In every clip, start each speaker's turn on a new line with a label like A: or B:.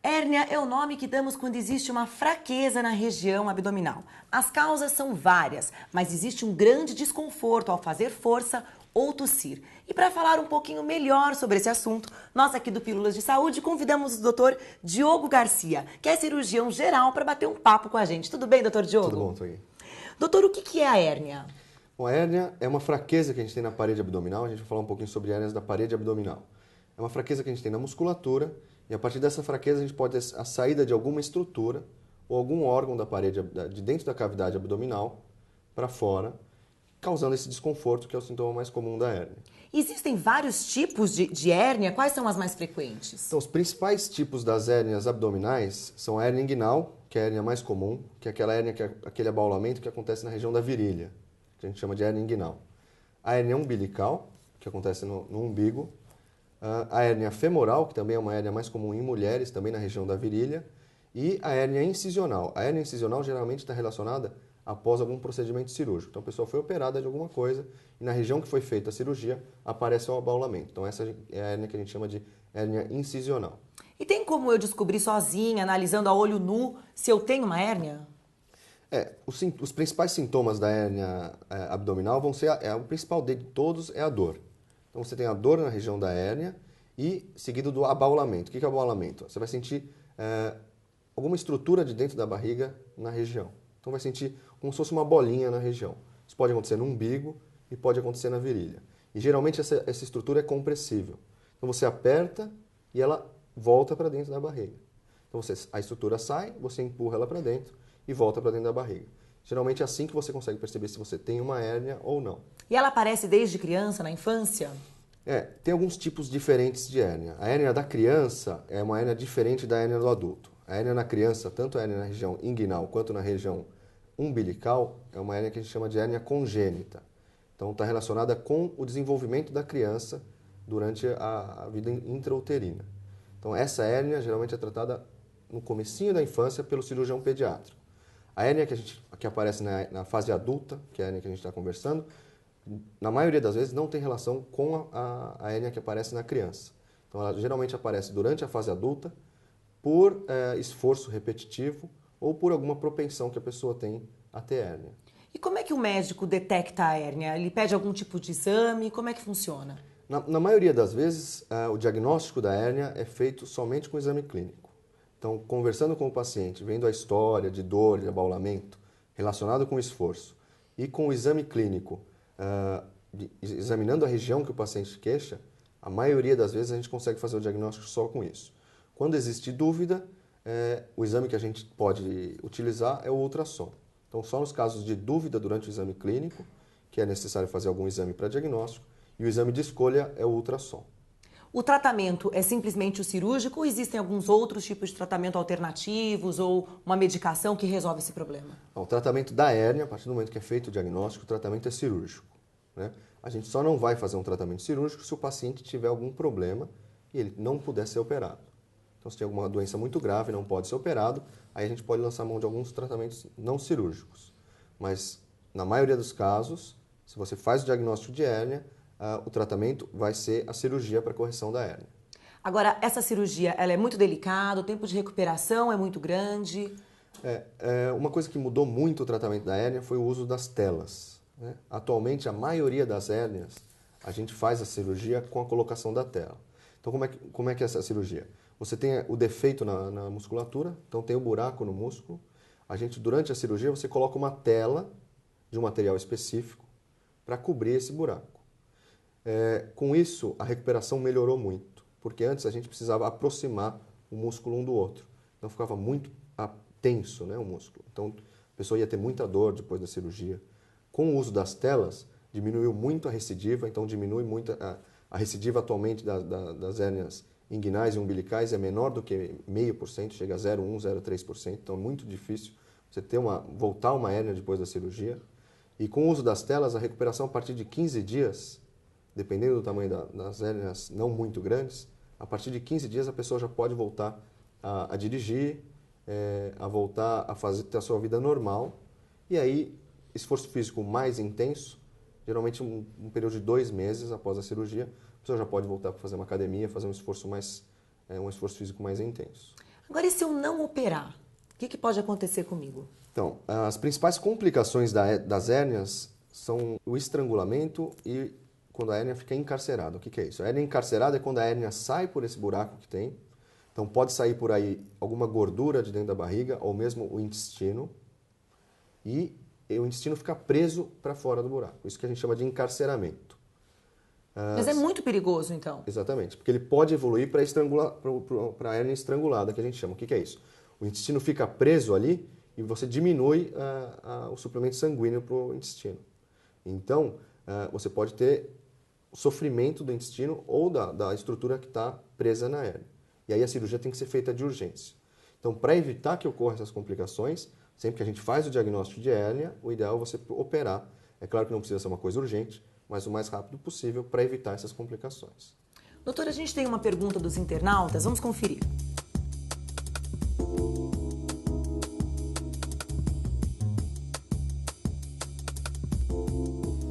A: Hérnia é o nome que damos quando existe uma fraqueza na região abdominal. As causas são várias, mas existe um grande desconforto ao fazer força ou tossir. E para falar um pouquinho melhor sobre esse assunto, nós aqui do Pílulas de Saúde convidamos o Dr. Diogo Garcia, que é cirurgião geral, para bater um papo com a gente. Tudo bem, doutor
B: Tudo
A: Diogo?
B: bom, Togui?
A: Doutor, o que é a hérnia?
B: Bom, a hérnia é uma fraqueza que a gente tem na parede abdominal. A gente vai falar um pouquinho sobre hérnias da parede abdominal. É uma fraqueza que a gente tem na musculatura e a partir dessa fraqueza a gente pode ter a saída de alguma estrutura ou algum órgão da parede de dentro da cavidade abdominal para fora, causando esse desconforto que é o sintoma mais comum da hérnia.
A: Existem vários tipos de hérnia, quais são as mais frequentes?
B: Então, os principais tipos das hérnias abdominais são a hérnia inguinal, que é a hérnia mais comum, que é aquela hérnia, aquele abaulamento que acontece na região da virilha, que a gente chama de hérnia inguinal. A hérnia umbilical, que acontece no umbigo. A hérnia femoral, que também é uma hérnia mais comum em mulheres, também na região da virilha. E a hérnia incisional. A hérnia incisional geralmente está relacionada após algum procedimento cirúrgico. Então, a pessoa foi operada de alguma coisa e na região que foi feita a cirurgia aparece o abaulamento. Então, essa é a hérnia que a gente chama de hérnia incisional.
A: E tem como eu descobrir sozinha, analisando a olho nu, se eu tenho uma hérnia?
B: Os principais sintomas da hérnia abdominal vão ser, o principal de todos é a dor. Então você tem a dor na região da hérnia e seguido do abaulamento. O que é abaulamento? Você vai sentir alguma estrutura de dentro da barriga na região. Então vai sentir como se fosse uma bolinha na região. Isso pode acontecer no umbigo e pode acontecer na virilha. E geralmente essa estrutura é compressível. Então você aperta e ela volta para dentro da barriga. Então a estrutura sai, você empurra ela para dentro e volta para dentro da barriga. Geralmente é assim que você consegue perceber se você tem uma hérnia ou não.
A: E ela aparece desde criança, na infância?
B: Tem alguns tipos diferentes de hérnia. A hérnia da criança é uma hérnia diferente da hérnia do adulto. A hérnia na criança, tanto a hérnia na região inguinal quanto na região umbilical, é uma hérnia que a gente chama de hérnia congênita. Então está relacionada com o desenvolvimento da criança durante a vida intrauterina. Então essa hérnia geralmente é tratada no comecinho da infância pelo cirurgião pediátrico. A hérnia que aparece na fase adulta, que é a hérnia que a gente está conversando, na maioria das vezes não tem relação com a hérnia que aparece na criança. Então ela geralmente aparece durante a fase adulta por esforço repetitivo ou por alguma propensão que a pessoa tem a ter hérnia.
A: E como é que o médico detecta a hérnia? Ele pede algum tipo de exame? Como é que funciona?
B: Na maioria das vezes, o diagnóstico da hérnia é feito somente com exame clínico. Então, conversando com o paciente, vendo a história de dor, de abaulamento, relacionado com o esforço, e com o exame clínico, examinando a região que o paciente queixa, a maioria das vezes a gente consegue fazer o diagnóstico só com isso. Quando existe dúvida, o exame que a gente pode utilizar é o ultrassom. Então, só nos casos de dúvida durante o exame clínico, que é necessário fazer algum exame para diagnóstico, e o exame de escolha é o ultrassom.
A: O tratamento é simplesmente o cirúrgico ou existem alguns outros tipos de tratamento alternativos ou uma medicação que resolve esse problema?
B: O tratamento da hérnia, a partir do momento que é feito o diagnóstico, o tratamento é cirúrgico, né? A gente só não vai fazer um tratamento cirúrgico se o paciente tiver algum problema e ele não puder ser operado. Então, se tem alguma doença muito grave e não pode ser operado, aí a gente pode lançar mão de alguns tratamentos não cirúrgicos. Mas, na maioria dos casos, se você faz o diagnóstico de hérnia, o tratamento vai ser a cirurgia para correção da hérnia.
A: Agora, essa cirurgia, ela é muito delicada, o tempo de recuperação é muito grande?
B: Uma coisa que mudou muito o tratamento da hérnia foi o uso das telas, né? Atualmente, a maioria das hérnias, a gente faz a cirurgia com a colocação da tela. Então, como é que é essa cirurgia? Você tem o defeito na musculatura, então tem o buraco no músculo. Durante a cirurgia, você coloca uma tela de um material específico para cobrir esse buraco. Com isso, a recuperação melhorou muito, porque antes a gente precisava aproximar o músculo um do outro. Então ficava muito tenso, né, o músculo. Então a pessoa ia ter muita dor depois da cirurgia. Com o uso das telas, diminuiu muito a recidiva, então diminui muito a recidiva atualmente das hérnias inguinais e umbilicais é menor do que 0,5%, chega a 0,1%, 0,3%, então é muito difícil você voltar uma hérnia depois da cirurgia. E com o uso das telas, a recuperação a partir de 15 dias, dependendo do tamanho das hérnias não muito grandes, a partir de 15 dias a pessoa já pode voltar a dirigir, a voltar a ter a sua vida normal. E aí, esforço físico mais intenso, geralmente um período de 2 meses após a cirurgia, a pessoa já pode voltar para fazer uma academia, fazer um esforço físico mais intenso.
A: Agora, e se eu não operar? O que pode acontecer comigo?
B: Então, as principais complicações das hérnias são o estrangulamento e quando a hérnia fica encarcerada. O que é isso? A hérnia encarcerada é quando a hérnia sai por esse buraco que tem. Então, pode sair por aí alguma gordura de dentro da barriga ou mesmo o intestino. E o intestino fica preso para fora do buraco. Isso que a gente chama de encarceramento.
A: Mas é muito perigoso, então.
B: Exatamente, porque ele pode evoluir para a hérnia estrangulada, que a gente chama. O que é isso? O intestino fica preso ali e você diminui o suplemento sanguíneo para o intestino. Então, você pode ter sofrimento do intestino ou da estrutura que está presa na hérnia. E aí a cirurgia tem que ser feita de urgência. Então, para evitar que ocorram essas complicações, sempre que a gente faz o diagnóstico de hérnia, o ideal é você operar. É claro que não precisa ser uma coisa urgente, mas o mais rápido possível para evitar essas complicações.
A: Doutor, a gente tem uma pergunta dos internautas, vamos conferir.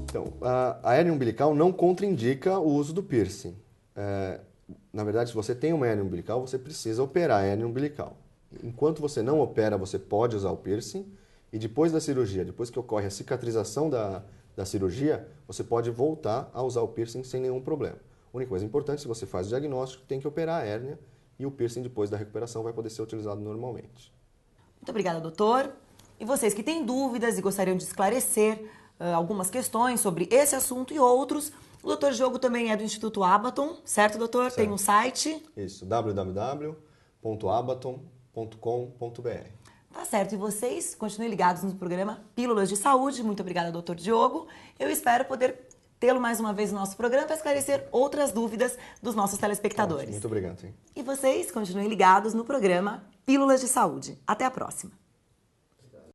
B: Então, a hérnia umbilical não contraindica o uso do piercing. Na verdade, se você tem uma hérnia umbilical, você precisa operar a hérnia umbilical. Enquanto você não opera, você pode usar o piercing. E depois da cirurgia, depois que ocorre a cicatrização da cirurgia, você pode voltar a usar o piercing sem nenhum problema. A única coisa importante, se você faz o diagnóstico, tem que operar a hérnia e o piercing depois da recuperação vai poder ser utilizado normalmente.
A: Muito obrigada, doutor. E vocês que têm dúvidas e gostariam de esclarecer algumas questões sobre esse assunto e outros, o doutor Diogo também é do Instituto Abaton, certo, doutor?
B: Certo.
A: Tem um site?
B: Isso, www.abaton.com.br.
A: Tá certo, e vocês continuem ligados no programa Pílulas de Saúde. Muito obrigada, doutor Diogo. Eu espero poder tê-lo mais uma vez no nosso programa para esclarecer outras dúvidas dos nossos telespectadores.
B: Muito obrigado. Hein?
A: E vocês continuem ligados no programa Pílulas de Saúde. Até a próxima.